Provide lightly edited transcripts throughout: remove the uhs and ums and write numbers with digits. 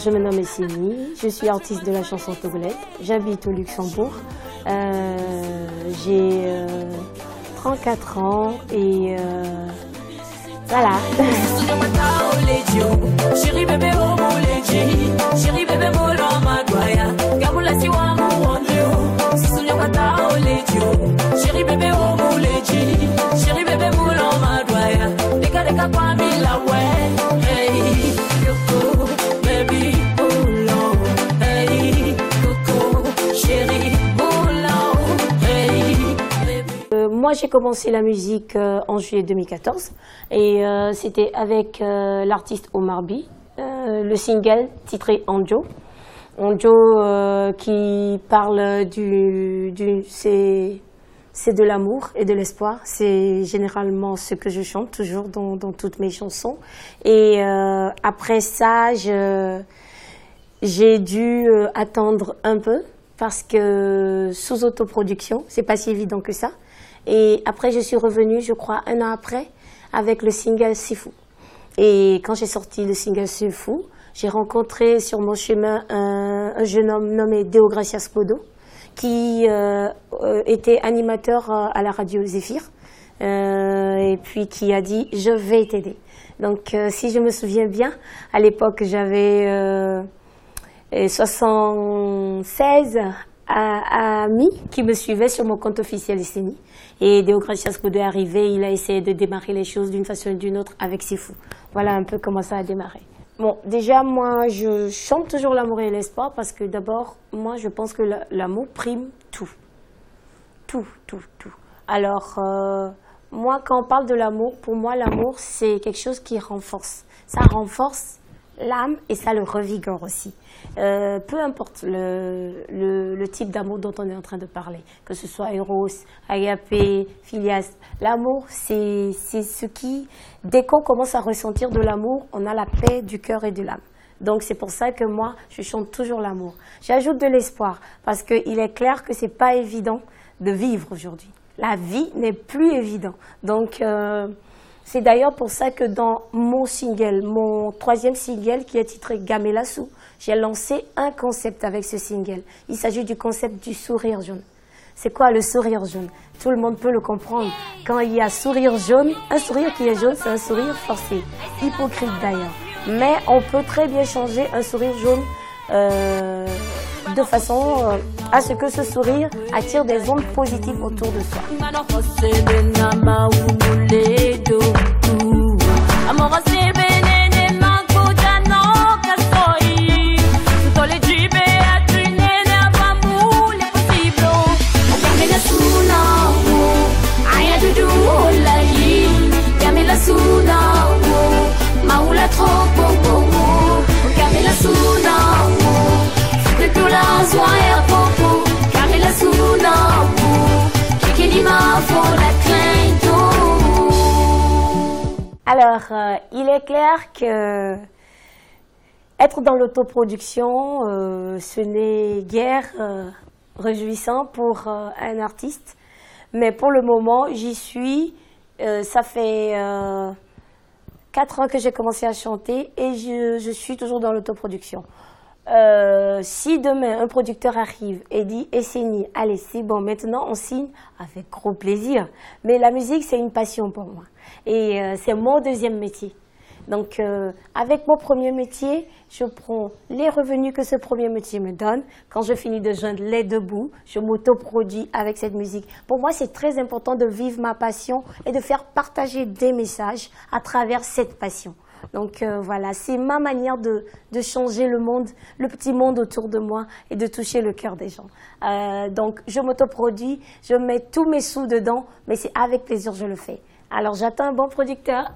je me nomme Esseni, je suis artiste de la chanson togolaise, j'habite au Luxembourg, j'ai 34 ans et voilà. Moi, j'ai commencé la musique en juillet 2014 et c'était avec l'artiste Omar B, le single titré Anjo. Anjo qui parle c'est de l'amour et de l'espoir. C'est généralement ce que je chante toujours dans toutes mes chansons. Et après ça, j'ai dû attendre un peu parce que sous autoproduction, c'est pas si évident que ça. Et après, je suis revenue, je crois, un an après, avec le single Sifu. Et quand j'ai sorti le single Sifu, j'ai rencontré sur mon chemin un jeune homme nommé Deogracias Kodo, qui était animateur à la radio Zéphyr, et puis qui a dit « je vais t'aider ». Donc, si je me souviens bien, à l'époque, j'avais 76 amis qui me suivaient sur mon compte officiel Esseni. Et Deogracias Kodo est arrivé, il a essayé de démarrer les choses d'une façon ou d'une autre avec Sifu. Voilà un peu comment ça a démarré. Bon, déjà, moi, je chante toujours l'amour et l'espoir parce que d'abord, moi, je pense que l'amour prime tout. Tout. Alors, moi, quand on parle de l'amour, pour moi, l'amour, c'est quelque chose qui renforce. Ça renforce l'âme et ça le revigore aussi. Peu importe le type d'amour dont on est en train de parler, que ce soit Eros, Agapé, Philias, l'amour, c'est ce qui, dès qu'on commence à ressentir de l'amour, on a la paix du cœur et de l'âme. Donc c'est pour ça que moi, je chante toujours l'amour. J'ajoute de l'espoir, parce qu'il est clair que c'est pas évident de vivre aujourd'hui. La vie n'est plus évidente. Donc c'est d'ailleurs pour ça que dans mon single, mon 3e single qui est titré Gamelasu, j'ai lancé un concept avec ce single. Il s'agit du concept du sourire jaune. C'est quoi le sourire jaune? Tout le monde peut le comprendre. Quand il y a sourire jaune, un sourire qui est jaune, c'est un sourire forcé, hypocrite d'ailleurs. Mais on peut très bien changer un sourire jaune de façon à ce que ce sourire attire des ondes positives autour de soi. Alors, il est clair que être dans l'autoproduction, ce n'est guère réjouissant pour un artiste. Mais pour le moment, j'y suis. Ça fait 4 ans que j'ai commencé à chanter et je suis toujours dans l'autoproduction. Si demain un producteur arrive et dit Esseni, allez c'est bon, maintenant on signe, avec gros plaisir. Mais la musique c'est une passion pour moi et c'est mon 2e métier. Donc avec mon 1er métier, je prends les revenus que ce 1er métier me donne. Quand je finis de joindre les 2 bouts, je m'autoproduis avec cette musique. Pour moi c'est très important de vivre ma passion et de faire partager des messages à travers cette passion. Donc voilà, c'est ma manière de changer le monde, le petit monde autour de moi et de toucher le cœur des gens. Donc je m'autoproduis, je mets tous mes sous dedans, mais c'est avec plaisir que je le fais. Alors j'attends un bon producteur.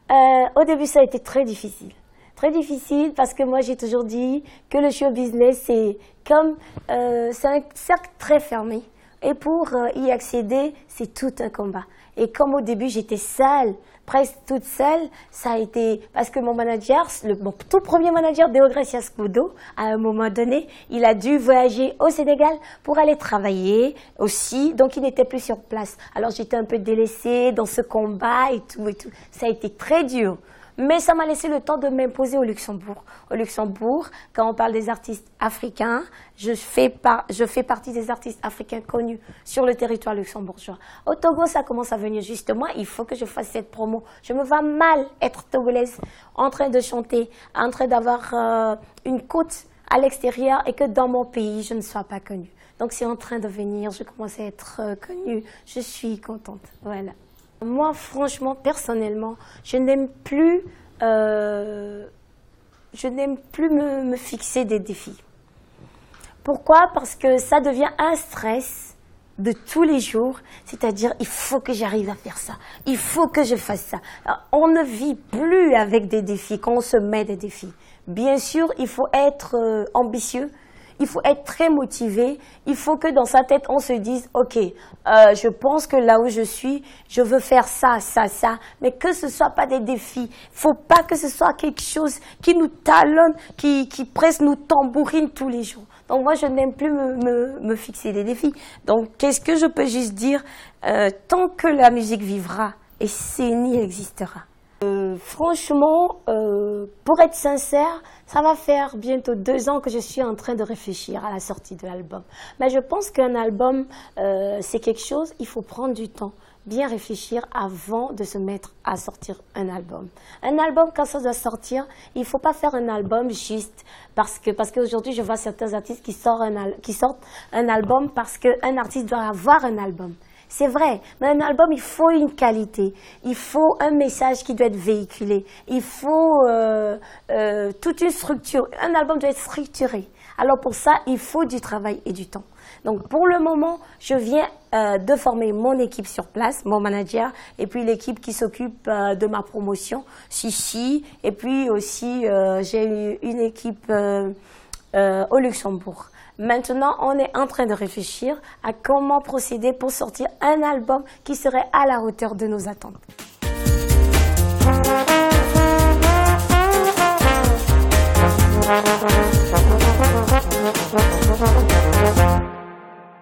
Au début ça a été très difficile. Très difficile parce que moi j'ai toujours dit que le show business c'est comme, c'est un cercle très fermé. Et pour y accéder, c'est tout un combat. Et comme au début, j'étais seule, presque toute seule, ça a été... Parce que mon manager, mon tout premier manager, Deogracias Kodo, à un moment donné, il a dû voyager au Sénégal pour aller travailler aussi. Donc, il n'était plus sur place. Alors, j'étais un peu délaissée dans ce combat et tout et tout. Ça a été très dur. Mais ça m'a laissé le temps de m'imposer au Luxembourg. Au Luxembourg, quand on parle des artistes africains, je fais partie des artistes africains connus sur le territoire luxembourgeois. Au Togo, ça commence à venir justement. Il faut que je fasse cette promo. Je me vois mal être togolaise, en train de chanter, en train d'avoir une côte à l'extérieur et que dans mon pays, je ne sois pas connue. Donc c'est en train de venir, je commence à être connue, je suis contente, voilà. Moi, franchement, personnellement, je n'aime plus me fixer des défis. Pourquoi? Parce que ça devient un stress de tous les jours, c'est-à-dire il faut que j'arrive à faire ça, il faut que je fasse ça. Alors, on ne vit plus avec des défis quand on se met des défis. Bien sûr, il faut être ambitieux, il faut être très motivé, il faut que dans sa tête on se dise ok, je pense que là où je suis, je veux faire ça, ça, ça, mais que ce soit pas des défis, faut pas que ce soit quelque chose qui nous talonne, qui presque nous tambourine tous les jours. Donc moi je n'aime plus me fixer des défis. Donc qu'est-ce que je peux juste dire, tant que la musique vivra, et Seni existera. Franchement, pour être sincère, ça va faire bientôt 2 ans que je suis en train de réfléchir à la sortie de l'album. Mais je pense qu'un album, c'est quelque chose, il faut prendre du temps, bien réfléchir avant de se mettre à sortir un album. Un album, quand ça doit sortir, il ne faut pas faire un album juste parce qu'aujourd'hui, je vois certains artistes qui sortent un album parce qu'un artiste doit avoir un album. C'est vrai, mais un album, il faut une qualité, il faut un message qui doit être véhiculé, il faut toute une structure. Un album doit être structuré. Alors pour ça, il faut du travail et du temps. Donc pour le moment, je viens de former mon équipe sur place, mon manager, et puis l'équipe qui s'occupe de ma promotion, Chichi, et puis aussi j'ai une équipe au Luxembourg. Maintenant, on est en train de réfléchir à comment procéder pour sortir un album qui serait à la hauteur de nos attentes.